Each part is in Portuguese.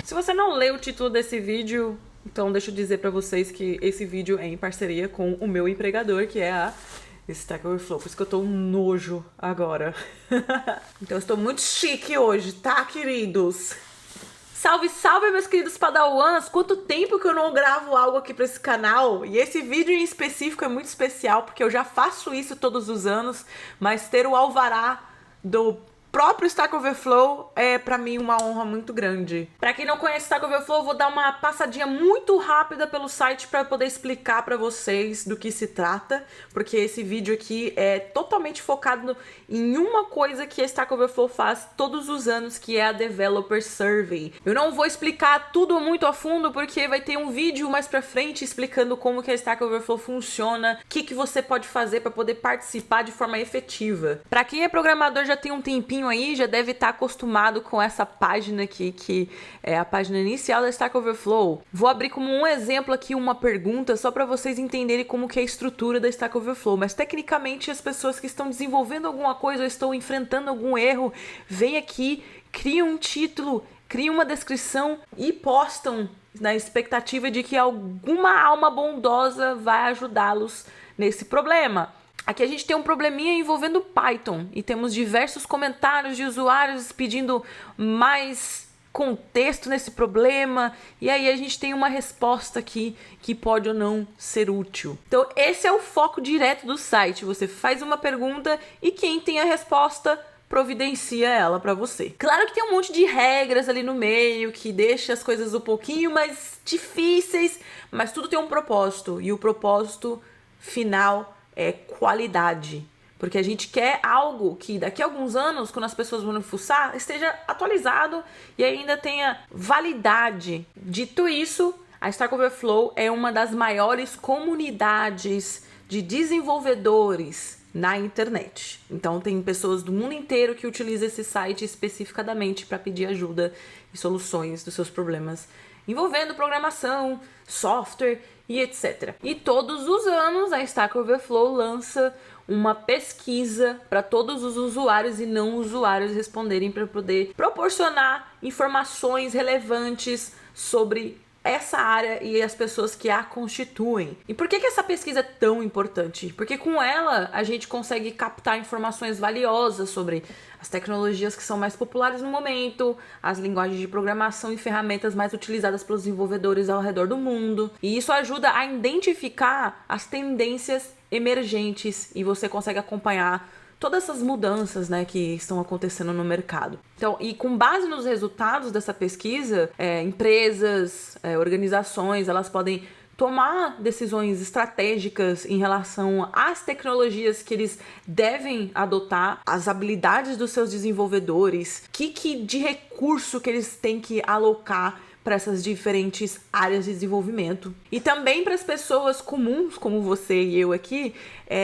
Se você não leu o título desse vídeo, então deixa eu dizer pra vocês que esse vídeo é em parceria com o meu empregador, que é a Stack Overflow. Por isso que eu tô um nojo agora. Então eu estou muito chique hoje, tá, queridos? Salve, salve, meus queridos padawans! Quanto tempo que eu não gravo algo aqui pra esse canal? E esse vídeo em específico é muito especial, porque eu já faço isso todos os anos, mas ter o alvará do próprio Stack Overflow é pra mim uma honra muito grande. Pra quem não conhece Stack Overflow, eu vou dar uma passadinha muito rápida pelo site pra poder explicar pra vocês do que se trata, porque esse vídeo aqui é totalmente focado em uma coisa que a Stack Overflow faz todos os anos, que é a Developer Survey. Eu não vou explicar tudo muito a fundo, porque vai ter um vídeo mais pra frente explicando como que a Stack Overflow funciona, o que você pode fazer pra poder participar de forma efetiva. Pra quem é programador já tem um tempinho aí, já deve estar acostumado com essa página aqui, que é a página inicial da Stack Overflow. Vou abrir como um exemplo aqui uma pergunta, só para vocês entenderem como que é a estrutura da Stack Overflow. Mas tecnicamente as pessoas que estão desenvolvendo alguma coisa ou estão enfrentando algum erro, vêm aqui, criam um título, criam uma descrição e postam na expectativa de que alguma alma bondosa vai ajudá-los nesse problema. Aqui a gente tem um probleminha envolvendo Python e temos diversos comentários de usuários pedindo mais contexto nesse problema, e aí a gente tem uma resposta aqui que pode ou não ser útil. Então esse é o foco direto do site. Você faz uma pergunta e quem tem a resposta providencia ela para você. Claro que tem um monte de regras ali no meio que deixa as coisas um pouquinho mais difíceis, mas tudo tem um propósito, e o propósito final é qualidade, porque a gente quer algo que daqui a alguns anos, quando as pessoas vão fuçar, esteja atualizado e ainda tenha validade. Dito isso, a Stack Overflow é uma das maiores comunidades de desenvolvedores na internet. Então tem pessoas do mundo inteiro que utilizam esse site especificadamente para pedir ajuda e soluções dos seus problemas envolvendo programação, software e etc. E todos os anos a Stack Overflow lança uma pesquisa para todos os usuários e não usuários responderem, para poder proporcionar informações relevantes sobre essa área e as pessoas que a constituem. E por que essa pesquisa é tão importante? Porque com ela a gente consegue captar informações valiosas sobre as tecnologias que são mais populares no momento, as linguagens de programação e ferramentas mais utilizadas pelos desenvolvedores ao redor do mundo. E isso ajuda a identificar as tendências emergentes e você consegue acompanhar todas essas mudanças, né, que estão acontecendo no mercado. Então, e com base nos resultados dessa pesquisa, empresas, organizações, elas podem tomar decisões estratégicas em relação às tecnologias que eles devem adotar, as habilidades dos seus desenvolvedores, que de recurso que eles têm que alocar para essas diferentes áreas de desenvolvimento. E também para as pessoas comuns, como você e eu aqui,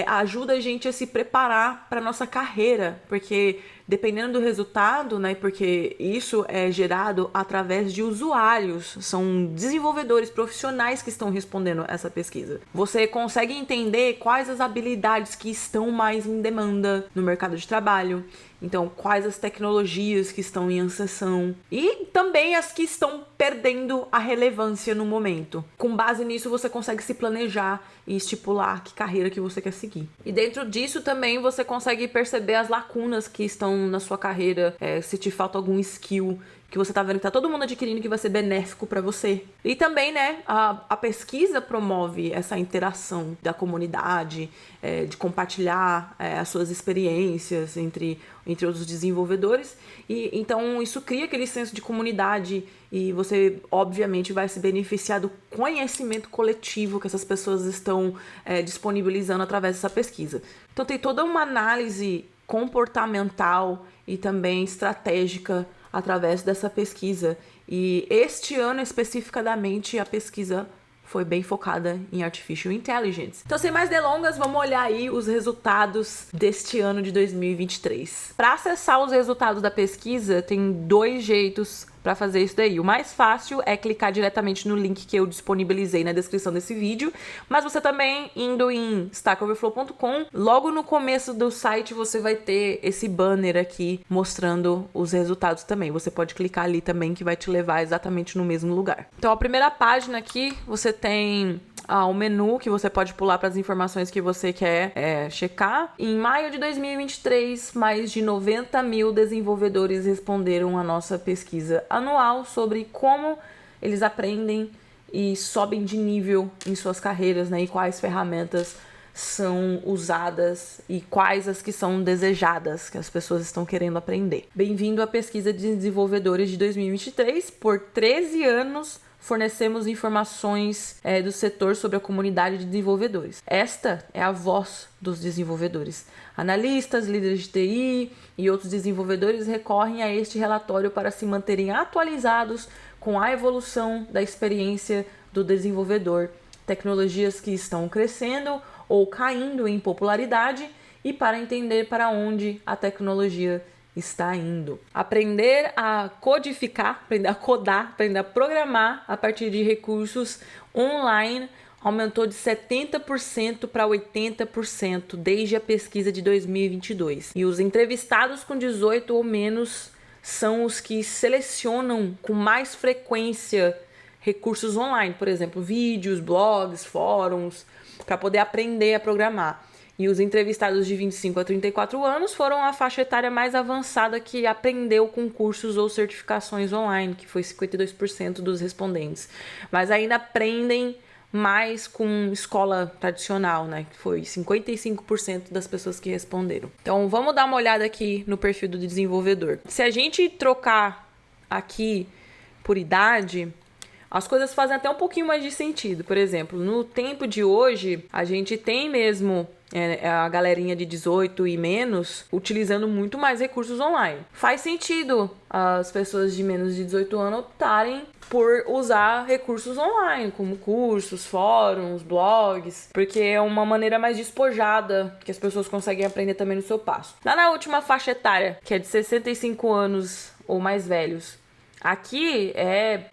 ajuda a gente a se preparar para nossa carreira, porque dependendo do resultado, né, porque isso é gerado através de usuários, são desenvolvedores profissionais que estão respondendo essa pesquisa. Você consegue entender quais as habilidades que estão mais em demanda no mercado de trabalho, então quais as tecnologias que estão em ascensão e também as que estão perdendo a relevância no momento. Com base nisso você consegue se planejar e estipular que carreira que você quer seguir. E dentro disso também você consegue perceber as lacunas que estão na sua carreira, se te falta algum skill que você tá vendo que tá todo mundo adquirindo que vai ser benéfico para você. E também, né, a pesquisa promove essa interação da comunidade, de compartilhar as suas experiências entre os desenvolvedores. E então isso cria aquele senso de comunidade e você, obviamente, vai se beneficiar do conhecimento coletivo que essas pessoas estão disponibilizando através dessa pesquisa. Então tem toda uma análise comportamental e também estratégica através dessa pesquisa. E este ano, especificadamente, a pesquisa foi bem focada em Artificial Intelligence. Então, sem mais delongas, vamos olhar aí os resultados deste ano de 2023. Para acessar os resultados da pesquisa, tem dois jeitos para fazer isso daí. O mais fácil é clicar diretamente no link que eu disponibilizei na descrição desse vídeo, mas você também indo em stackoverflow.com, logo no começo do site você vai ter esse banner aqui mostrando os resultados também. Você pode clicar ali também que vai te levar exatamente no mesmo lugar. Então a primeira página aqui você tem o menu que você pode pular para as informações que você quer checar. Em maio de 2023, mais de 90 mil desenvolvedores responderam à nossa pesquisa anual sobre como eles aprendem e sobem de nível em suas carreiras, né? E quais ferramentas são usadas e quais as que são desejadas, que as pessoas estão querendo aprender. Bem-vindo à pesquisa de desenvolvedores de 2023. Por 13 anos, fornecemos informações do setor sobre a comunidade de desenvolvedores. Esta é a voz dos desenvolvedores. Analistas, líderes de TI e outros desenvolvedores recorrem a este relatório para se manterem atualizados com a evolução da experiência do desenvolvedor, tecnologias que estão crescendo ou caindo em popularidade e para entender para onde a tecnologia está indo. Aprender a codificar, aprender a codar, aprender a programar a partir de recursos online aumentou de 70% para 80% desde a pesquisa de 2022. E os entrevistados com 18 ou menos são os que selecionam com mais frequência recursos online, por exemplo, vídeos, blogs, fóruns, para poder aprender a programar. E os entrevistados de 25 a 34 anos foram a faixa etária mais avançada que aprendeu com cursos ou certificações online, que foi 52% dos respondentes. Mas ainda aprendem mais com escola tradicional, né? Que foi 55% das pessoas que responderam. Então, vamos dar uma olhada aqui no perfil do desenvolvedor. Se a gente trocar aqui por idade, as coisas fazem até um pouquinho mais de sentido. Por exemplo, no tempo de hoje, a gente tem mesmo a galerinha de 18 e menos utilizando muito mais recursos online. Faz sentido as pessoas de menos de 18 anos optarem por usar recursos online, como cursos, fóruns, blogs, porque é uma maneira mais despojada que as pessoas conseguem aprender também no seu passo. Lá na última faixa etária, que é de 65 anos ou mais velhos, aqui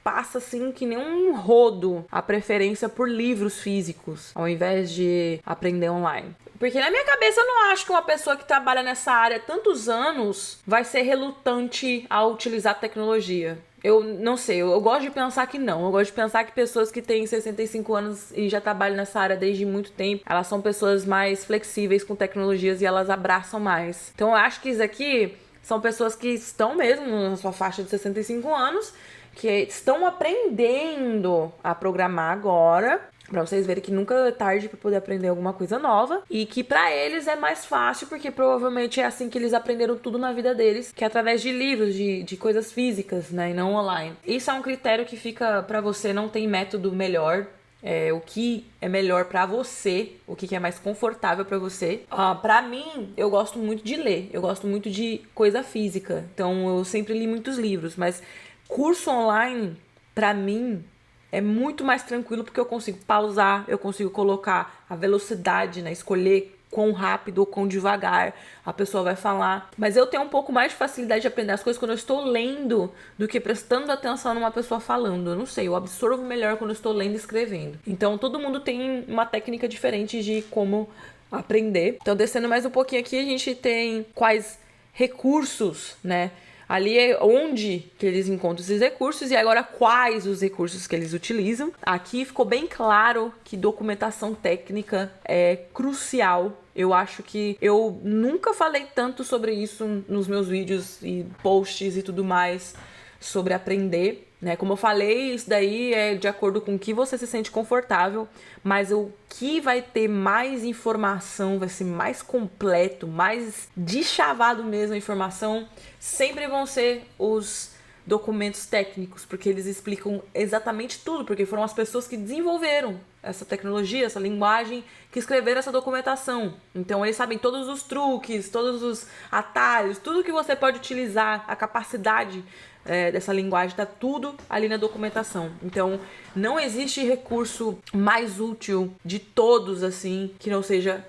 passa assim que nem um rodo a preferência por livros físicos, ao invés de aprender online. Porque na minha cabeça eu não acho que uma pessoa que trabalha nessa área há tantos anos vai ser relutante a utilizar tecnologia. Eu não sei, eu gosto de pensar que não. Eu gosto de pensar que pessoas que têm 65 anos e já trabalham nessa área desde muito tempo, elas são pessoas mais flexíveis com tecnologias e elas abraçam mais. Então eu acho que isso aqui são pessoas que estão mesmo na sua faixa de 65 anos, que estão aprendendo a programar agora, pra vocês verem que nunca é tarde pra poder aprender alguma coisa nova, e que pra eles é mais fácil, porque provavelmente é assim que eles aprenderam tudo na vida deles, que é através de livros, de coisas físicas, né, e não online. Isso é um critério que fica pra você, não tem método melhor. O que é melhor pra você, o que é mais confortável pra você. Pra mim, eu gosto muito de ler, eu gosto muito de coisa física, então eu sempre li muitos livros, mas curso online, pra mim, é muito mais tranquilo porque eu consigo pausar, eu consigo colocar a velocidade, né, escolher quão rápido ou quão devagar a pessoa vai falar. Mas eu tenho um pouco mais de facilidade de aprender as coisas quando eu estou lendo do que prestando atenção numa pessoa falando. Eu não sei, eu absorvo melhor quando eu estou lendo e escrevendo. Então todo mundo tem uma técnica diferente de como aprender. Então descendo mais um pouquinho aqui, a gente tem quais recursos, né? Ali é onde que eles encontram esses recursos e agora quais os recursos que eles utilizam. Aqui ficou bem claro que documentação técnica é crucial. Eu acho que eu nunca falei tanto sobre isso nos meus vídeos e posts e tudo mais sobre aprender, né? Como eu falei, isso daí é de acordo com o que você se sente confortável, mas o que vai ter mais informação, vai ser mais completo, mais deschavado mesmo a informação, sempre vão ser os documentos técnicos, porque eles explicam exatamente tudo, porque foram as pessoas que desenvolveram essa tecnologia, essa linguagem, que escreveram essa documentação. Então eles sabem todos os truques, todos os atalhos, tudo que você pode utilizar, a capacidade dessa linguagem, tá tudo ali na documentação. Então não existe recurso mais útil de todos, assim, que não seja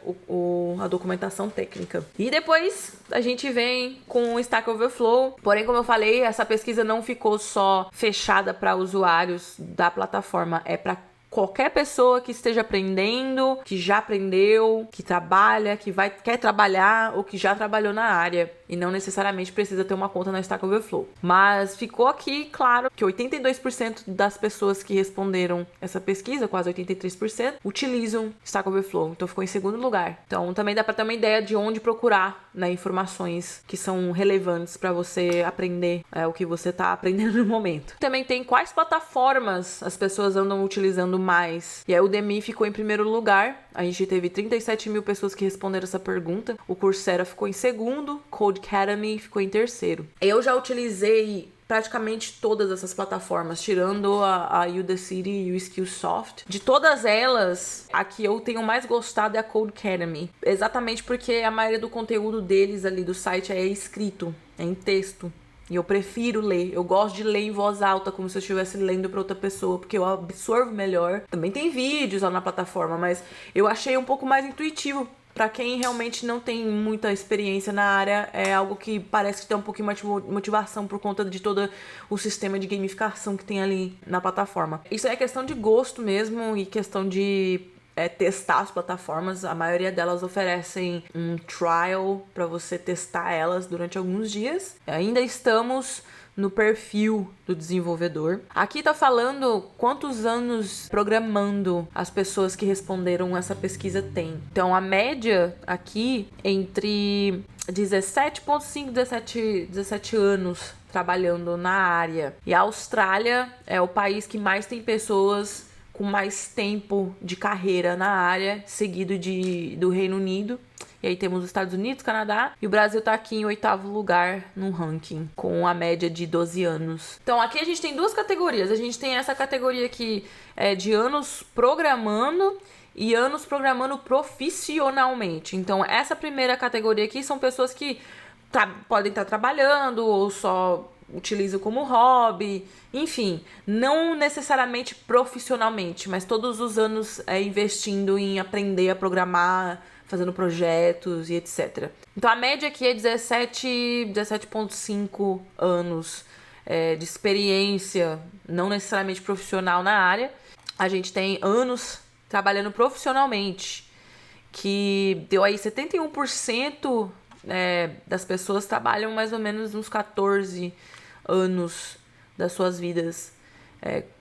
a documentação técnica. E depois a gente vem com o Stack Overflow. Porém, como eu falei, essa pesquisa não ficou só fechada para usuários da plataforma, é para qualquer pessoa que esteja aprendendo, que já aprendeu, que trabalha, quer trabalhar ou que já trabalhou na área e não necessariamente precisa ter uma conta na Stack Overflow. Mas ficou aqui claro que 82% das pessoas que responderam essa pesquisa, quase 83%, utilizam Stack Overflow. Então ficou em segundo lugar. Então também dá para ter uma ideia de onde procurar, né, informações que são relevantes para você aprender o que você está aprendendo no momento. Também tem quais plataformas as pessoas andam utilizando mais. E aí o Udemy ficou em primeiro lugar. A gente teve 37 mil pessoas que responderam essa pergunta. O Coursera ficou em segundo. Codecademy ficou em terceiro. Eu já utilizei praticamente todas essas plataformas, tirando a Udacity e o Skillsoft. De todas elas, a que eu tenho mais gostado é a Codecademy. Exatamente porque a maioria do conteúdo deles ali do site é escrito, é em texto. E eu prefiro ler. Eu gosto de ler em voz alta, como se eu estivesse lendo para outra pessoa, porque eu absorvo melhor. Também tem vídeos lá na plataforma, mas eu achei um pouco mais intuitivo. Para quem realmente não tem muita experiência na área, é algo que parece que tem um pouquinho mais de motivação por conta de todo o sistema de gamificação que tem ali na plataforma. Isso é questão de gosto mesmo e questão de testar as plataformas. A maioria delas oferecem um trial para você testar elas durante alguns dias. Ainda estamos no perfil do desenvolvedor. Aqui tá falando quantos anos programando as pessoas que responderam essa pesquisa têm. Então a média aqui entre 17,5 e 17 anos trabalhando na área. E a Austrália é o país que mais tem pessoas com mais tempo de carreira na área, seguido do Reino Unido. E aí temos os Estados Unidos, Canadá, e o Brasil tá aqui em 8º lugar no ranking, com a média de 12 anos. Então aqui a gente tem duas categorias. A gente tem essa categoria aqui de anos programando e anos programando profissionalmente. Então essa primeira categoria aqui são pessoas que podem estar trabalhando ou só utilizam como hobby, enfim, não necessariamente profissionalmente, mas todos os anos investindo em aprender a programar, fazendo projetos e etc. Então a média aqui é 17,5 anos de experiência, não necessariamente profissional na área. A gente tem anos trabalhando profissionalmente, que deu aí 71% das pessoas trabalham mais ou menos uns 14 anos das suas vidas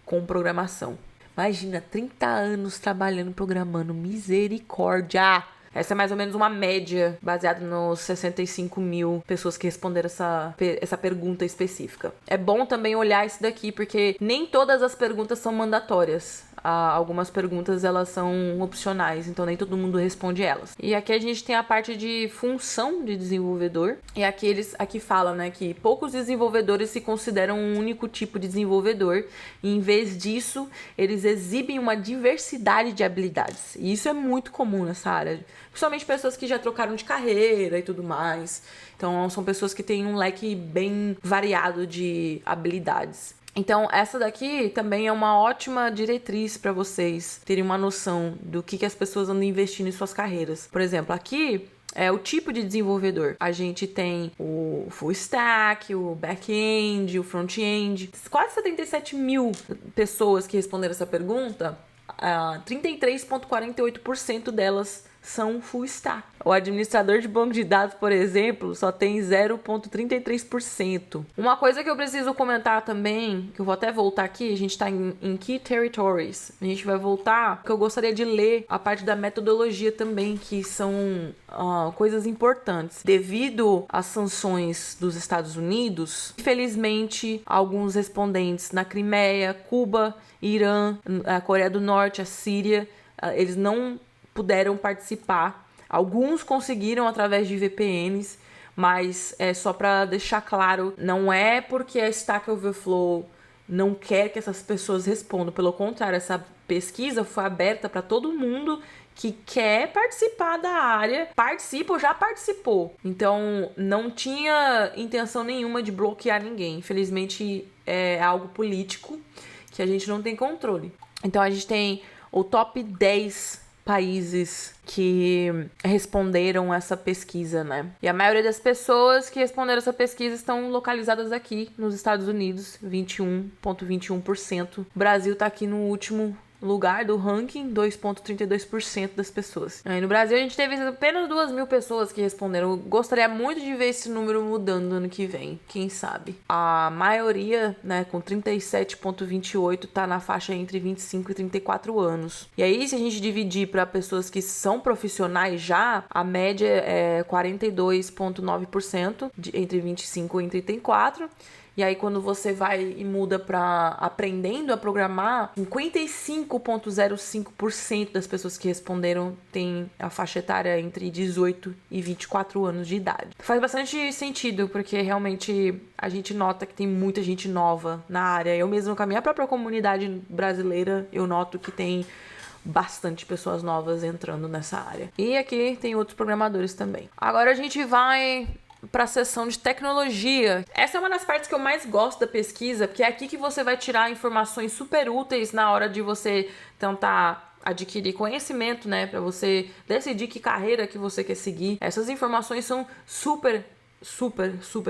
com programação. Imagina, 30 anos trabalhando, programando, misericórdia! Essa é mais ou menos uma média, baseada nos 65 mil pessoas que responderam essa pergunta específica. É bom também olhar isso daqui, porque nem todas as perguntas são mandatórias. Algumas perguntas, elas são opcionais, então nem todo mundo responde elas. E aqui a gente tem a parte de função de desenvolvedor. E aqui fala, né, que poucos desenvolvedores se consideram um único tipo de desenvolvedor. E em vez disso, eles exibem uma diversidade de habilidades. E isso é muito comum nessa área. Principalmente pessoas que já trocaram de carreira e tudo mais. Então, são pessoas que têm um leque bem variado de habilidades. Então, essa daqui também é uma ótima diretriz para vocês terem uma noção do que as pessoas andam investindo em suas carreiras. Por exemplo, aqui é o tipo de desenvolvedor. A gente tem o full stack, o back-end, o front-end. Quase 77 mil pessoas que responderam essa pergunta, 33,48% delas são full stack. O administrador de banco de dados, por exemplo, só tem 0,33%. Uma coisa que eu preciso comentar também, que eu vou até voltar aqui, a gente está em Key Territories. A gente vai voltar, porque eu gostaria de ler a parte da metodologia também, que são coisas importantes. Devido às sanções dos Estados Unidos, infelizmente, alguns respondentes na Crimeia, Cuba, Irã, a Coreia do Norte, a Síria, eles não puderam participar. Alguns conseguiram através de VPNs, mas só para deixar claro, não é porque a Stack Overflow não quer que essas pessoas respondam. Pelo contrário, pesquisa foi aberta para todo mundo que quer participar da área, participa ou já participou. Então, não tinha intenção nenhuma de bloquear ninguém. Infelizmente, é algo político que a gente não tem controle. Então, a gente tem o top 10 países que responderam essa pesquisa, né? E a maioria das pessoas que responderam essa pesquisa estão localizadas aqui nos Estados Unidos, 21,21%. O Brasil tá aqui no último lugar do ranking, 2,32% das pessoas. Aí no Brasil a gente teve apenas 2.000 pessoas que responderam. Eu gostaria muito de ver esse número mudando no ano que vem, quem sabe. A maioria, né, com 37,28, tá na faixa entre 25 e 34 anos. E aí, se a gente dividir para pessoas que são profissionais já, a média é 42,9% entre 25 e 34. E aí, quando você vai e muda para aprendendo a programar, 55,05% das pessoas que responderam tem a faixa etária entre 18 e 24 anos de idade. Faz bastante sentido, porque realmente a gente nota que tem muita gente nova na área. Eu mesmo, com a minha própria comunidade brasileira, eu noto que tem bastante pessoas novas entrando nessa área. E aqui tem outros programadores também. Agora a gente vai para a seção de tecnologia. Essa é uma das partes que eu mais gosto da pesquisa, porque é aqui que você vai tirar informações super úteis na hora de você tentar adquirir conhecimento, né, para você decidir que carreira que você quer seguir. Essas informações são super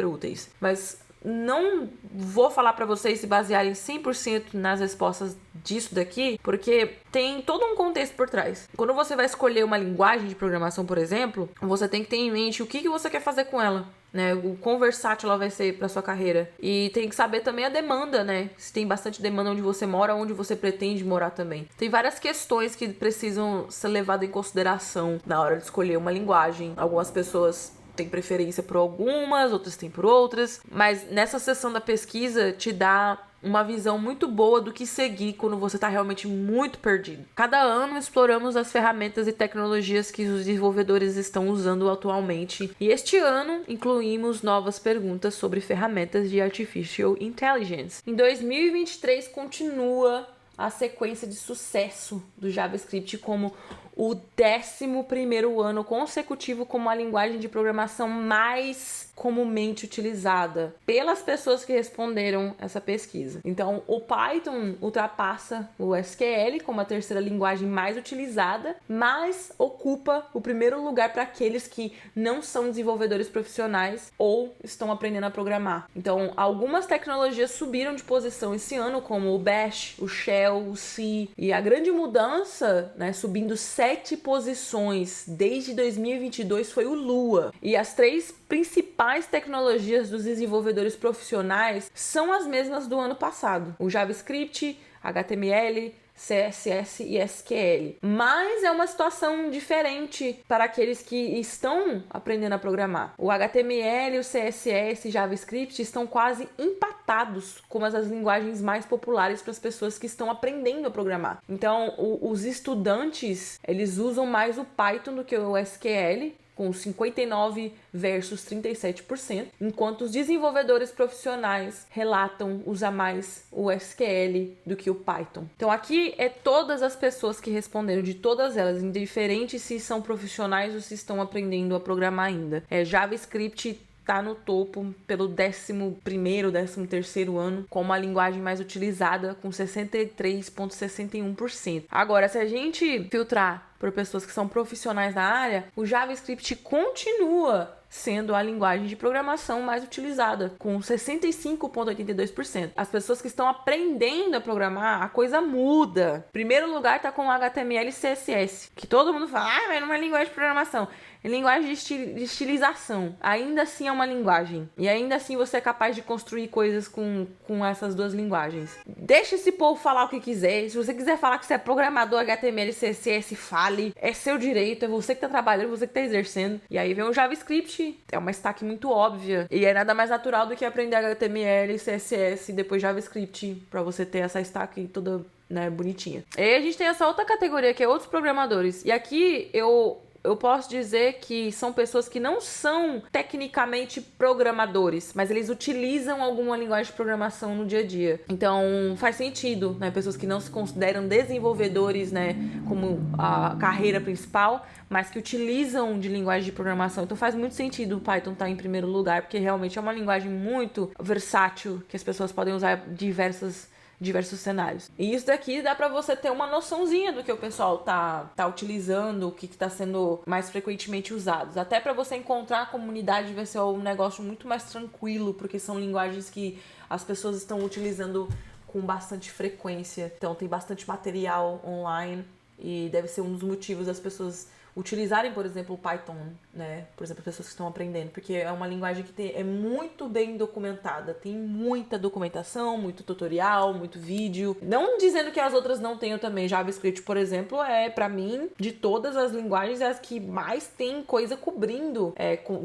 úteis. Mas não vou falar para vocês se basearem 100% nas respostas disso daqui, porque tem todo um contexto por trás. Quando você vai escolher uma linguagem de programação, por exemplo, você tem que ter em mente o que você quer fazer com ela, né? O quão versátil ela vai ser para sua carreira. E tem que saber também a demanda, né? Se tem bastante demanda onde você mora, onde você pretende morar também. Tem várias questões que precisam ser levadas em consideração na hora de escolher uma linguagem. Algumas pessoas tem preferência por algumas, outras tem por outras, mas nessa seção da pesquisa te dá uma visão muito boa do que seguir quando você está realmente muito perdido. Cada ano exploramos as ferramentas e tecnologias que os desenvolvedores estão usando atualmente, e este ano incluímos novas perguntas sobre ferramentas de Artificial Intelligence. Em 2023 continua a sequência de sucesso do JavaScript como o 11º ano consecutivo como a linguagem de programação mais comumente utilizada pelas pessoas que responderam essa pesquisa. Então, o Python ultrapassa o SQL como a terceira linguagem mais utilizada, mas ocupa o primeiro lugar para aqueles que não são desenvolvedores profissionais ou estão aprendendo a programar. Então, algumas tecnologias subiram de posição esse ano, como o Bash, o Shell, o C, e a grande mudança, né, subindo 7 posições desde 2022 foi o Lua. E as 3 principais tecnologias dos desenvolvedores profissionais são as mesmas do ano passado: o JavaScript, HTML, CSS e SQL. Mas é uma situação diferente para aqueles que estão aprendendo a programar. O HTML, o CSS e JavaScript estão quase empatados como as linguagens mais populares para as pessoas que estão aprendendo a programar. Então, os estudantes, eles usam mais o Python do que o SQL, com 59% versus 37%, enquanto os desenvolvedores profissionais relatam usar mais o SQL do que o Python. Então aqui é todas as pessoas que responderam, de todas elas, indiferente se são profissionais ou se estão aprendendo a programar ainda. JavaScript está no topo pelo 11º, 13º ano como a linguagem mais utilizada, com 63,61%. Agora, se a gente filtrar por pessoas que são profissionais na área, o JavaScript continua sendo a linguagem de programação mais utilizada, com 65,82%. As pessoas que estão aprendendo a programar, a coisa muda. Primeiro lugar está com HTML e CSS, que todo mundo fala, mas não é linguagem de programação. É linguagem de estilização. Ainda assim é uma linguagem. E ainda assim você é capaz de construir coisas com essas duas linguagens. Deixa esse povo falar o que quiser. Se você quiser falar que você é programador HTML e CSS, fale. É seu direito, é você que está trabalhando, é você que está exercendo. E aí vem o JavaScript. É uma stack muito óbvia. E é nada mais natural do que aprender HTML, CSS e depois JavaScript, para você ter essa stack toda, né, bonitinha. E aí a gente tem essa outra categoria que é outros programadores. E aqui eu eu posso dizer que são pessoas que não são tecnicamente programadores, mas eles utilizam alguma linguagem de programação no dia a dia. Então, faz sentido, né? Pessoas que não se consideram desenvolvedores, né, como a carreira principal, mas que utilizam de linguagem de programação. Então, faz muito sentido o Python estar em primeiro lugar, porque realmente é uma linguagem muito versátil, que as pessoas podem usar diversos cenários. E isso daqui dá pra você ter uma noçãozinha do que o pessoal tá utilizando, o que tá sendo mais frequentemente usado. Até pra você encontrar a comunidade vai ser um negócio muito mais tranquilo, porque são linguagens que as pessoas estão utilizando com bastante frequência. Então tem bastante material online e deve ser um dos motivos das pessoas utilizarem, por exemplo, o Python, né? Por exemplo, pessoas que estão aprendendo, porque é uma linguagem que é muito bem documentada, tem muita documentação, muito tutorial, muito vídeo. Não dizendo que as outras não tenham também. JavaScript, por exemplo, pra mim, de todas as linguagens, é as que mais tem coisa cobrindo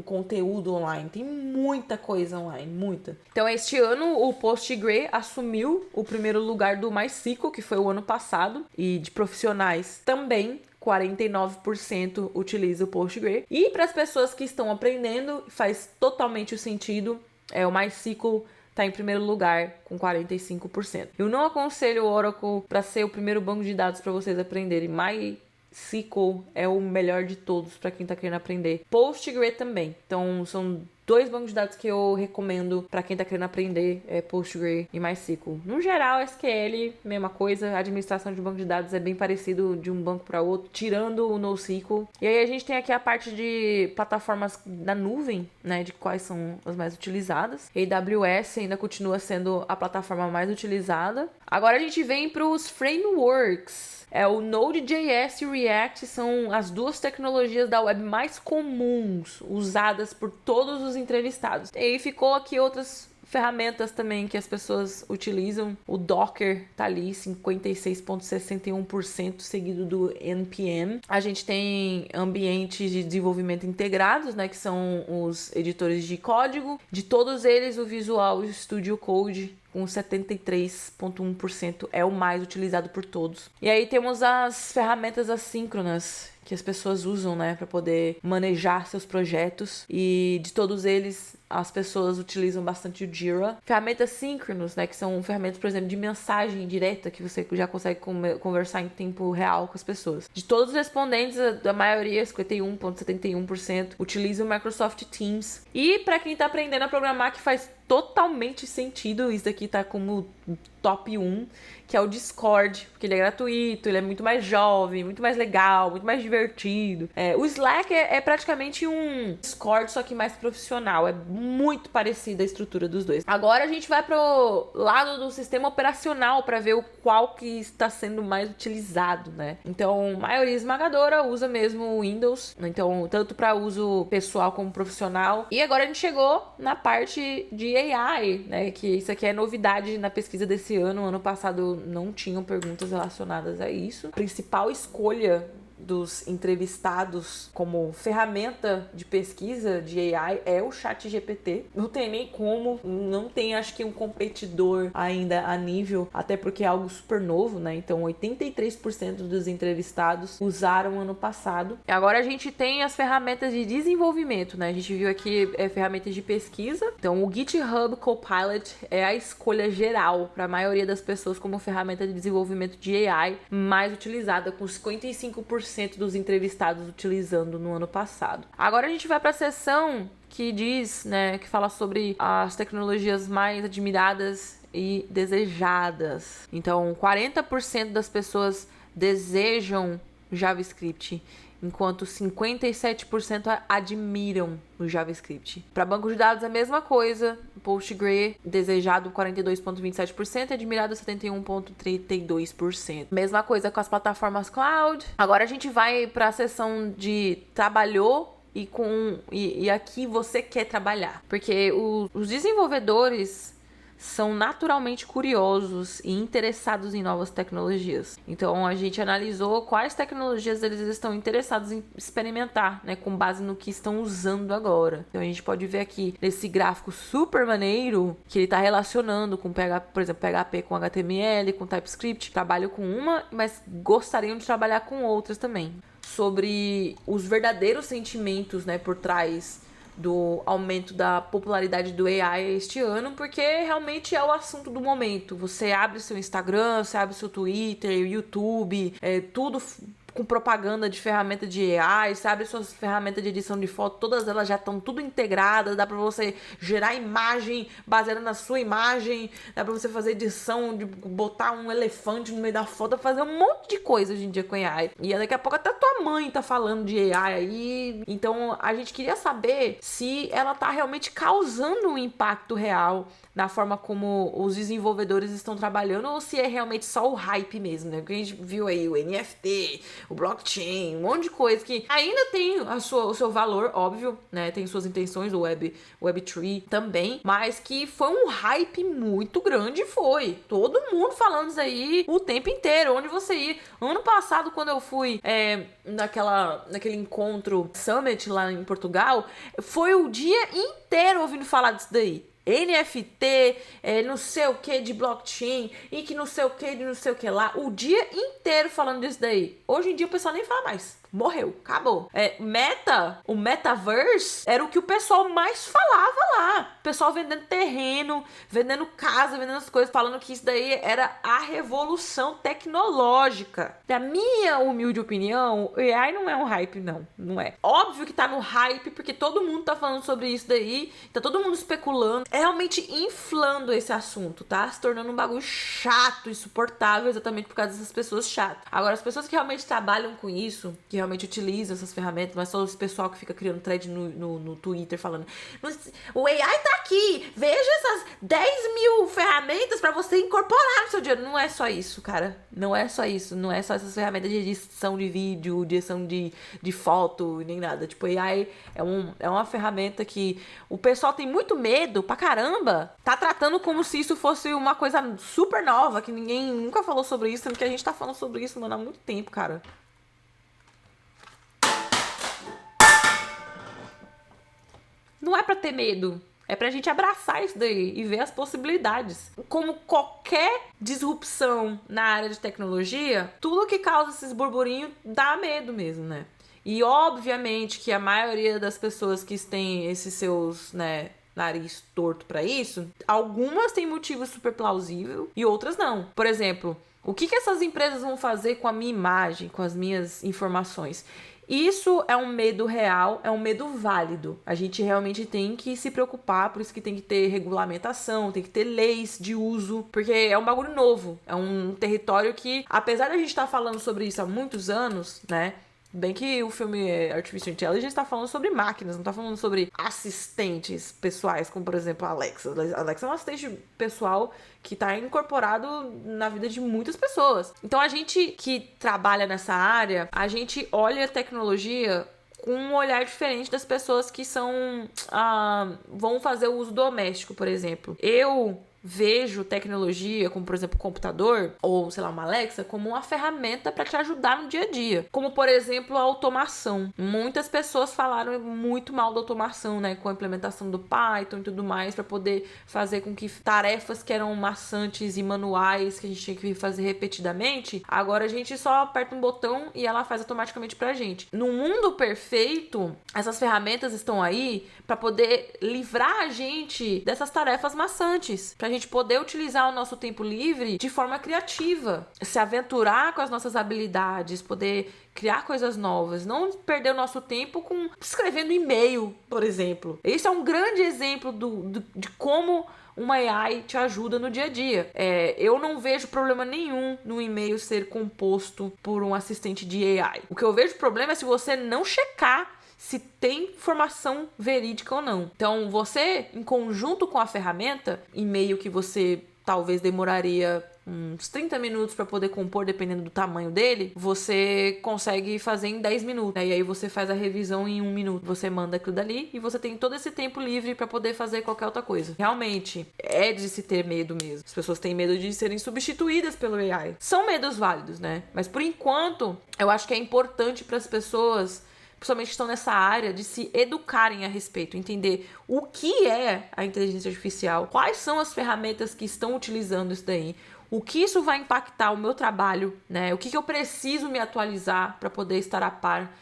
conteúdo online. Tem muita coisa online, muita. Então, este ano, o PostgreSQL assumiu o primeiro lugar do MySQL, que foi o ano passado, e de profissionais também. 49% utiliza o PostgreSQL. E para as pessoas que estão aprendendo, faz totalmente o sentido. O MySQL está em primeiro lugar com 45%. Eu não aconselho o Oracle para ser o primeiro banco de dados para vocês aprenderem. MySQL é o melhor de todos para quem está querendo aprender. PostgreSQL também. Então, são 2 bancos de dados que eu recomendo para quem tá querendo aprender PostgreSQL e MySQL. No geral, SQL, mesma coisa. A administração de banco de dados é bem parecido de um banco para outro, tirando o NoSQL. E aí a gente tem aqui a parte de plataformas da nuvem, né, de quais são as mais utilizadas. A AWS ainda continua sendo a plataforma mais utilizada. Agora a gente vem para os frameworks. O Node.js e o React são as 2 tecnologias da web mais comuns, usadas por todos os entrevistados. E aí ficou aqui outras ferramentas também que as pessoas utilizam. O Docker tá ali, 56,61%, seguido do NPM. A gente tem ambientes de desenvolvimento integrados, né, que são os editores de código. De todos eles, o Visual Studio Code, com 73,1%, é o mais utilizado por todos. E aí temos as ferramentas assíncronas, que as pessoas usam, né, para poder manejar seus projetos. E de todos eles, as pessoas utilizam bastante o Jira. Ferramentas síncronos, né, que são ferramentas, por exemplo, de mensagem direta, que você já consegue conversar em tempo real com as pessoas. De todos os respondentes, a maioria, 51,71%, utiliza o Microsoft Teams. E para quem tá aprendendo a programar, que faz totalmente sentido, isso daqui tá como top 1, que é o Discord, porque ele é gratuito, ele é muito mais jovem, muito mais legal, muito mais divertido. O Slack é praticamente um Discord, só que mais profissional, é muito parecida a estrutura dos dois. Agora a gente vai pro lado do sistema operacional para ver qual que está sendo mais utilizado, né? Então, a maioria esmagadora usa mesmo o Windows, então tanto para uso pessoal como profissional. E agora a gente chegou na parte de AI, né? Que isso aqui é novidade na pesquisa desse ano. Ano passado não tinham perguntas relacionadas a isso. A principal escolha dos entrevistados como ferramenta de pesquisa de AI é o ChatGPT. Não tem nem como, não tem, acho que um competidor ainda a nível, até porque é algo super novo, né? Então 83% dos entrevistados usaram ano passado. Agora a gente tem as ferramentas de desenvolvimento, né? A gente viu aqui ferramentas de pesquisa. Então o GitHub Copilot é a escolha geral para a maioria das pessoas como ferramenta de desenvolvimento de AI mais utilizada, com 55% dos entrevistados utilizando no ano passado. Agora a gente vai para a seção que diz, né, que fala sobre as tecnologias mais admiradas e desejadas. Então, 40% das pessoas desejam JavaScript, enquanto 57% admiram o JavaScript. Para banco de dados é a mesma coisa. PostgreSQL desejado 42,27%, admirado 71,32%. Mesma coisa com as plataformas cloud. Agora a gente vai para a seção de trabalhou e aqui você quer trabalhar. Porque os desenvolvedores são naturalmente curiosos e interessados em novas tecnologias. Então a gente analisou quais tecnologias eles estão interessados em experimentar, né, com base no que estão usando agora. Então a gente pode ver aqui nesse gráfico super maneiro que ele está relacionando com por exemplo, PHP com HTML, com TypeScript. Trabalho com uma, mas gostariam de trabalhar com outras também. sobre os verdadeiros sentimentos, né, por trás do aumento da popularidade do AI este ano, porque realmente é o assunto do momento. Você abre seu Instagram, você abre seu Twitter, YouTube, tudo com propaganda de ferramenta de AI, você abre suas ferramentas de edição de foto, todas elas já estão tudo integradas, dá pra você gerar imagem baseada na sua imagem, dá pra você fazer edição, de botar um elefante no meio da foto, fazer um monte de coisa hoje em dia com AI. E daqui a pouco até tua mãe tá falando de AI aí. Então a gente queria saber se ela tá realmente causando um impacto real na forma como os desenvolvedores estão trabalhando, ou se é realmente só o hype mesmo, né? Porque a gente viu aí o NFT, o blockchain, um monte de coisa que ainda tem o seu valor, óbvio, né? Tem suas intenções, o Web3 também, mas que foi um hype muito grande, foi. Todo mundo falando isso aí o tempo inteiro, onde você ia. Ano passado, quando eu fui naquele encontro Summit lá em Portugal, foi o dia inteiro ouvindo falar disso daí. NFT, não sei o que de blockchain, e que não sei o que de não sei o que lá, o dia inteiro falando disso daí. Hoje em dia o pessoal nem fala mais. Morreu, acabou. O Metaverse era o que o pessoal mais falava lá. O pessoal vendendo terreno, vendendo casa, vendendo as coisas, falando que isso daí era a revolução tecnológica. Da minha humilde opinião, o AI não é um hype, não é. Óbvio que tá no hype, porque todo mundo tá falando sobre isso daí, tá todo mundo especulando, realmente inflando esse assunto, tá? Se tornando um bagulho chato, insuportável, exatamente por causa dessas pessoas chatas. Agora, as pessoas que realmente trabalham com isso, que realmente utilizam essas ferramentas, mas só esse pessoal que fica criando thread no Twitter falando: o AI tá aqui, veja essas 10 mil ferramentas pra você incorporar no seu dia. Não é só isso, cara. Não é só isso. Não é só essas ferramentas de edição de vídeo, de edição de foto, nem nada. Tipo, AI é uma ferramenta que o pessoal tem muito medo pra caramba. Tá tratando como se isso fosse uma coisa super nova, que ninguém nunca falou sobre isso, sendo que a gente tá falando sobre isso, mano, há muito tempo, cara. Não é pra ter medo. É pra gente abraçar isso daí e ver as possibilidades. Como qualquer disrupção na área de tecnologia, tudo que causa esses burburinhos dá medo mesmo, né? E obviamente que a maioria das pessoas que têm esses seus, né, nariz torto pra isso, algumas têm motivo super plausível e outras não. Por exemplo, o que essas empresas vão fazer com a minha imagem, com as minhas informações? Isso é um medo real, é um medo válido. A gente realmente tem que se preocupar, por isso que tem que ter regulamentação, tem que ter leis de uso, porque é um bagulho novo, é um território que, apesar de a gente estar falando sobre isso há muitos anos, né? Bem que o filme Artificial Intelligence está falando sobre máquinas, não está falando sobre assistentes pessoais, como por exemplo a Alexa. A Alexa é um assistente pessoal que está incorporado na vida de muitas pessoas. Então a gente que trabalha nessa área, a gente olha a tecnologia com um olhar diferente das pessoas que vão fazer o uso doméstico, por exemplo. Eu vejo tecnologia, como por exemplo computador, ou sei lá, uma Alexa, como uma ferramenta para te ajudar no dia a dia. Como por exemplo a automação. Muitas pessoas falaram muito mal da automação, né, com a implementação do Python e tudo mais, para poder fazer com que tarefas que eram maçantes e manuais, que a gente tinha que fazer repetidamente, agora a gente só aperta um botão e ela faz automaticamente pra gente. No mundo perfeito, essas ferramentas estão aí para poder livrar a gente dessas tarefas maçantes, pra gente poder utilizar o nosso tempo livre de forma criativa, se aventurar com as nossas habilidades, poder criar coisas novas, não perder o nosso tempo com escrevendo e-mail, por exemplo. Esse é um grande exemplo de como uma AI te ajuda no dia a dia. Eu não vejo problema nenhum no e-mail ser composto por um assistente de AI. O que eu vejo problema é se você não checar se tem informação verídica ou não. Então, você, em conjunto com a ferramenta, e-mail que você talvez demoraria uns 30 minutos para poder compor, dependendo do tamanho dele, você consegue fazer em 10 minutos. E aí você faz a revisão em 1 minuto. Você manda aquilo dali e você tem todo esse tempo livre para poder fazer qualquer outra coisa. Realmente, é de se ter medo mesmo. As pessoas têm medo de serem substituídas pelo AI. São medos válidos, né? Mas por enquanto, eu acho que é importante para as pessoas, principalmente que estão nessa área, de se educarem a respeito, entender o que é a inteligência artificial, quais são as ferramentas que estão utilizando isso daí, o que isso vai impactar o meu trabalho, né? O que eu preciso me atualizar para poder estar a par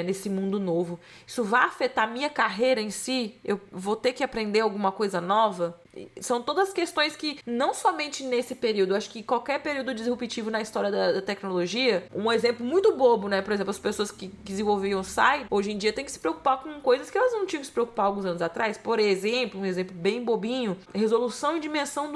nesse mundo novo. Isso vai afetar a minha carreira em si? Eu vou ter que aprender alguma coisa nova? São todas questões que, não somente nesse período, acho que qualquer período disruptivo na história da tecnologia, um exemplo muito bobo, né? Por exemplo, as pessoas que desenvolviam o site, hoje em dia tem que se preocupar com coisas que elas não tinham que se preocupar alguns anos atrás. Por exemplo, um exemplo bem bobinho, resolução e dimensão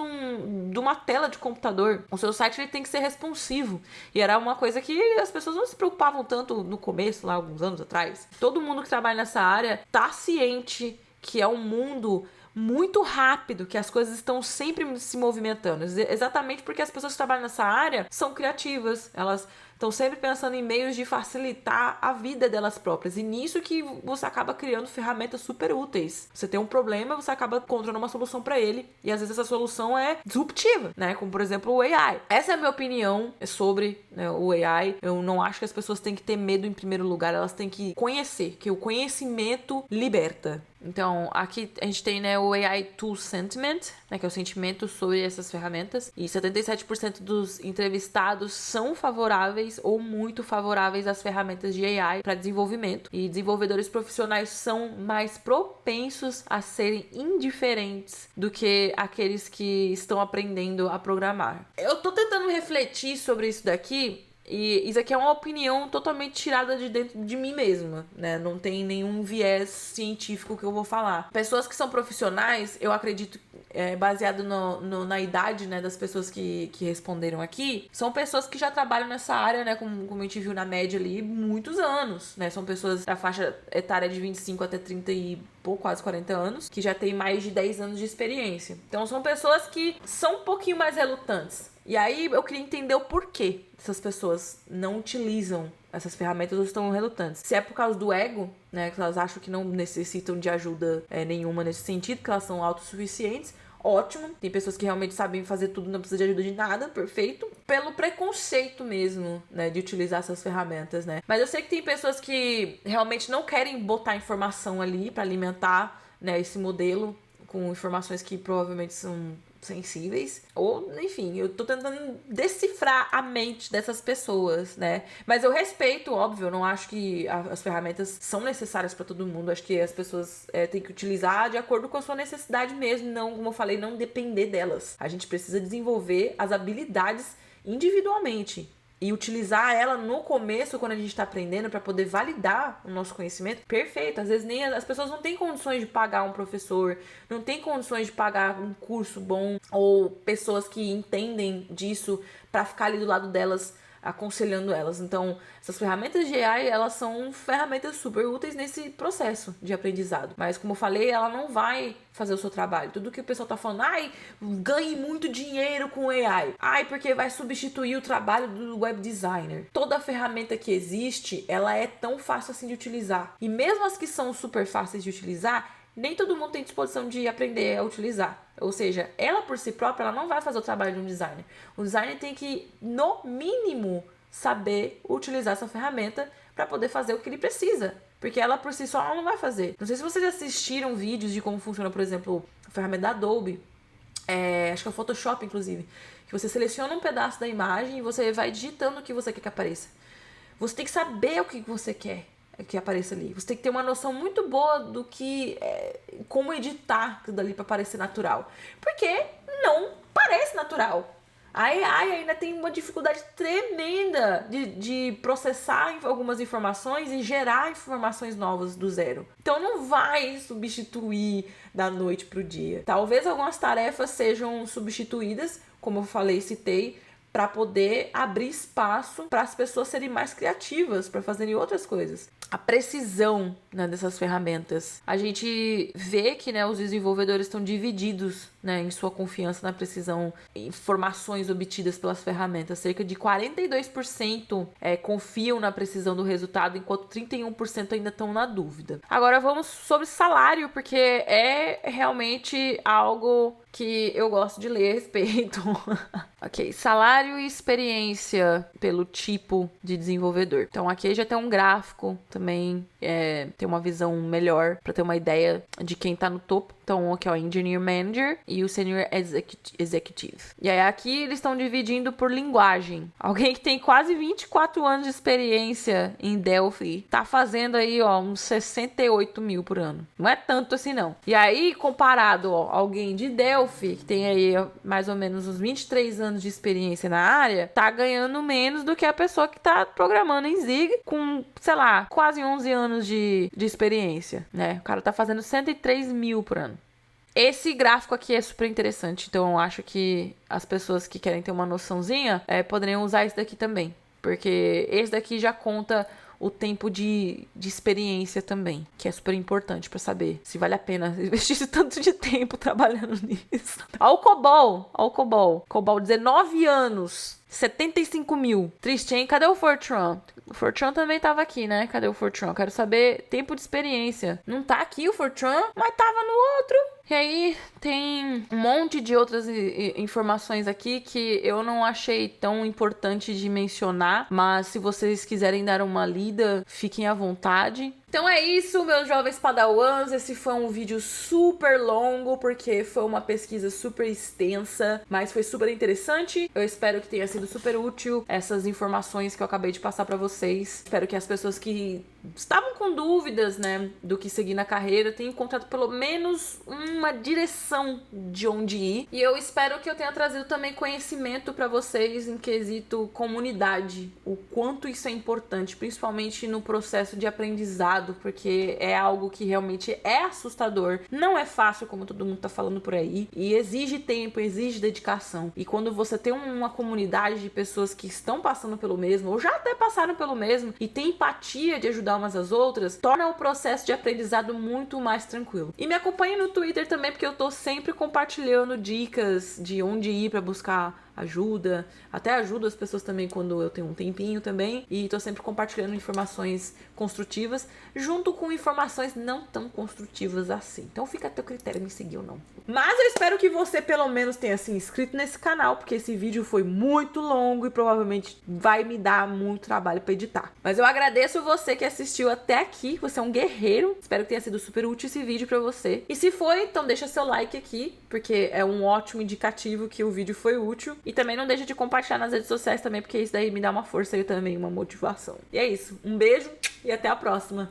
de uma tela de computador. O seu site ele tem que ser responsivo. E era uma coisa que as pessoas não se preocupavam tanto no começo, lá alguns anos atrás. Todo mundo que trabalha nessa área tá ciente que é um mundo muito rápido, que as coisas estão sempre se movimentando. Exatamente porque as pessoas que trabalham nessa área são criativas. Elas estão sempre pensando em meios de facilitar a vida delas próprias. E nisso que você acaba criando ferramentas super úteis. Você tem um problema, você acaba encontrando uma solução para ele. E às vezes essa solução é disruptiva, né? Como, por exemplo, o AI. Essa é a minha opinião sobre, né, o AI. Eu não acho que as pessoas têm que ter medo em primeiro lugar. Elas têm que conhecer, que o conhecimento liberta. Então, aqui a gente tem, né, o AI Tool Sentiment, né, que é o sentimento sobre essas ferramentas. E 77% dos entrevistados são favoráveis ou muito favoráveis às ferramentas de AI para desenvolvimento. E desenvolvedores profissionais são mais propensos a serem indiferentes do que aqueles que estão aprendendo a programar. Eu tô tentando refletir sobre isso daqui. E isso aqui é uma opinião totalmente tirada de dentro de mim mesma, né? Não tem nenhum viés científico que eu vou falar. Pessoas que são profissionais, eu acredito, baseado na idade, né, das pessoas que responderam aqui, são pessoas que já trabalham nessa área, né, como a gente viu na média ali, muitos anos, né? São pessoas da faixa etária de 25 até 30 e pouco, quase 40 anos, que já tem mais de 10 anos de experiência. Então são pessoas que são um pouquinho mais relutantes. E aí eu queria entender o porquê essas pessoas não utilizam essas ferramentas ou estão relutantes. Se é por causa do ego, né, que elas acham que não necessitam de ajuda nenhuma nesse sentido, que elas são autossuficientes, ótimo. Tem pessoas que realmente sabem fazer tudo, não precisa de ajuda de nada, perfeito. Pelo preconceito mesmo, né, de utilizar essas ferramentas, né. Mas eu sei que tem pessoas que realmente não querem botar informação ali para alimentar, né, esse modelo com informações que provavelmente são sensíveis, ou enfim, eu tô tentando decifrar a mente dessas pessoas, né? Mas eu respeito, óbvio, eu não acho que as ferramentas são necessárias para todo mundo, acho que as pessoas têm que utilizar de acordo com a sua necessidade mesmo, não, como eu falei, não depender delas. A gente precisa desenvolver as habilidades individualmente. E utilizar ela no começo, quando a gente está aprendendo, para poder validar o nosso conhecimento, perfeito. Às vezes nem as pessoas não têm condições de pagar um professor, não têm condições de pagar um curso bom, ou pessoas que entendem disso para ficar ali do lado delas, aconselhando elas. Então, essas ferramentas de AI, elas são ferramentas super úteis nesse processo de aprendizado. Mas, como eu falei, ela não vai fazer o seu trabalho. Tudo que o pessoal tá falando, ganhe muito dinheiro com AI. Porque vai substituir o trabalho do web designer. Toda ferramenta que existe, ela é tão fácil assim de utilizar. E mesmo as que são super fáceis de utilizar, nem todo mundo tem disposição de aprender a utilizar. Ou seja, ela por si própria, ela não vai fazer o trabalho de um designer. O designer tem que, no mínimo, saber utilizar essa ferramenta para poder fazer o que ele precisa. Porque ela por si só ela não vai fazer. Não sei se vocês assistiram vídeos de como funciona, por exemplo, a ferramenta da Adobe. Acho que é o Photoshop, inclusive. Que você seleciona um pedaço da imagem e você vai digitando o que você quer que apareça. Você tem que saber o que você quer que apareça ali. Você tem que ter uma noção muito boa do que como editar tudo ali para parecer natural. Porque não parece natural. A AI ainda tem uma dificuldade tremenda de processar algumas informações e gerar informações novas do zero. Então não vai substituir da noite pro dia. Talvez algumas tarefas sejam substituídas, como eu falei, citei, para poder abrir espaço para as pessoas serem mais criativas, para fazerem outras coisas. A precisão, né, dessas ferramentas. A gente vê que, né, os desenvolvedores estão divididos, né, em sua confiança na precisão, informações obtidas pelas ferramentas. Cerca de 42% confiam na precisão do resultado, enquanto 31% ainda estão na dúvida. Agora vamos sobre salário, porque é realmente algo que eu gosto de ler a respeito. Ok, salário e experiência pelo tipo de desenvolvedor. Então aqui já tem um gráfico também ter uma visão melhor, pra ter uma ideia de quem tá no topo. Então, aqui, ó, Engineer Manager e o Senior Executive. E aí, aqui eles estão dividindo por linguagem. Alguém que tem quase 24 anos de experiência em Delphi tá fazendo aí, ó, uns 68 mil por ano. Não é tanto assim, não. E aí, comparado, ó, alguém de Delphi, que tem aí ó, mais ou menos uns 23 anos de experiência na área, tá ganhando menos do que a pessoa que tá programando em Zig com, sei lá, quase 11 anos de experiência, né? O cara tá fazendo 103 mil por ano. Esse gráfico aqui é super interessante, então eu acho que as pessoas que querem ter uma noçãozinha poderiam usar esse daqui também, porque esse daqui já conta o tempo de experiência também, que é super importante pra saber se vale a pena investir tanto de tempo trabalhando nisso. Ó o COBOL. COBOL, 19 anos, 75 mil. Triste, hein? Cadê o Fortran? O Fortran também tava aqui, né? Cadê o Fortran? Quero saber tempo de experiência. Não tá aqui o Fortran, mas tava no outro. E aí tem um monte de outras informações aqui que eu não achei tão importante de mencionar, mas se vocês quiserem dar uma lida, fiquem à vontade. Então é isso, meus jovens padawans. Esse foi um vídeo super longo, porque foi uma pesquisa super extensa, mas foi super interessante. Eu espero que tenha sido super útil essas informações que eu acabei de passar pra vocês. Espero que as pessoas que estavam com dúvidas, né, do que seguir na carreira, tenham encontrado pelo menos uma direção de onde ir. E eu espero que eu tenha trazido também conhecimento pra vocês em quesito comunidade, o quanto isso é importante, principalmente no processo de aprendizado, porque é algo que realmente é assustador. Não é fácil, como todo mundo tá falando por aí, e exige tempo, exige dedicação. E quando você tem uma comunidade de pessoas que estão passando pelo mesmo, ou já até passaram pelo mesmo, e tem empatia de ajudar umas às outras, torna o processo de aprendizado muito mais tranquilo. E me acompanhe no Twitter também, porque eu tô sempre compartilhando dicas de onde ir pra buscar ajuda, até ajudo as pessoas também quando eu tenho um tempinho também, e tô sempre compartilhando informações construtivas, junto com informações não tão construtivas assim. Então fica a teu critério me seguir ou não. Mas eu espero que você pelo menos tenha se inscrito nesse canal, porque esse vídeo foi muito longo e provavelmente vai me dar muito trabalho pra editar. Mas eu agradeço você que assistiu até aqui, você é um guerreiro, espero que tenha sido super útil esse vídeo pra você. E se foi, então deixa seu like aqui, porque é um ótimo indicativo que o vídeo foi útil. E também não deixa de compartilhar nas redes sociais também, porque isso daí me dá uma força e também uma motivação. E é isso. Um beijo e até a próxima.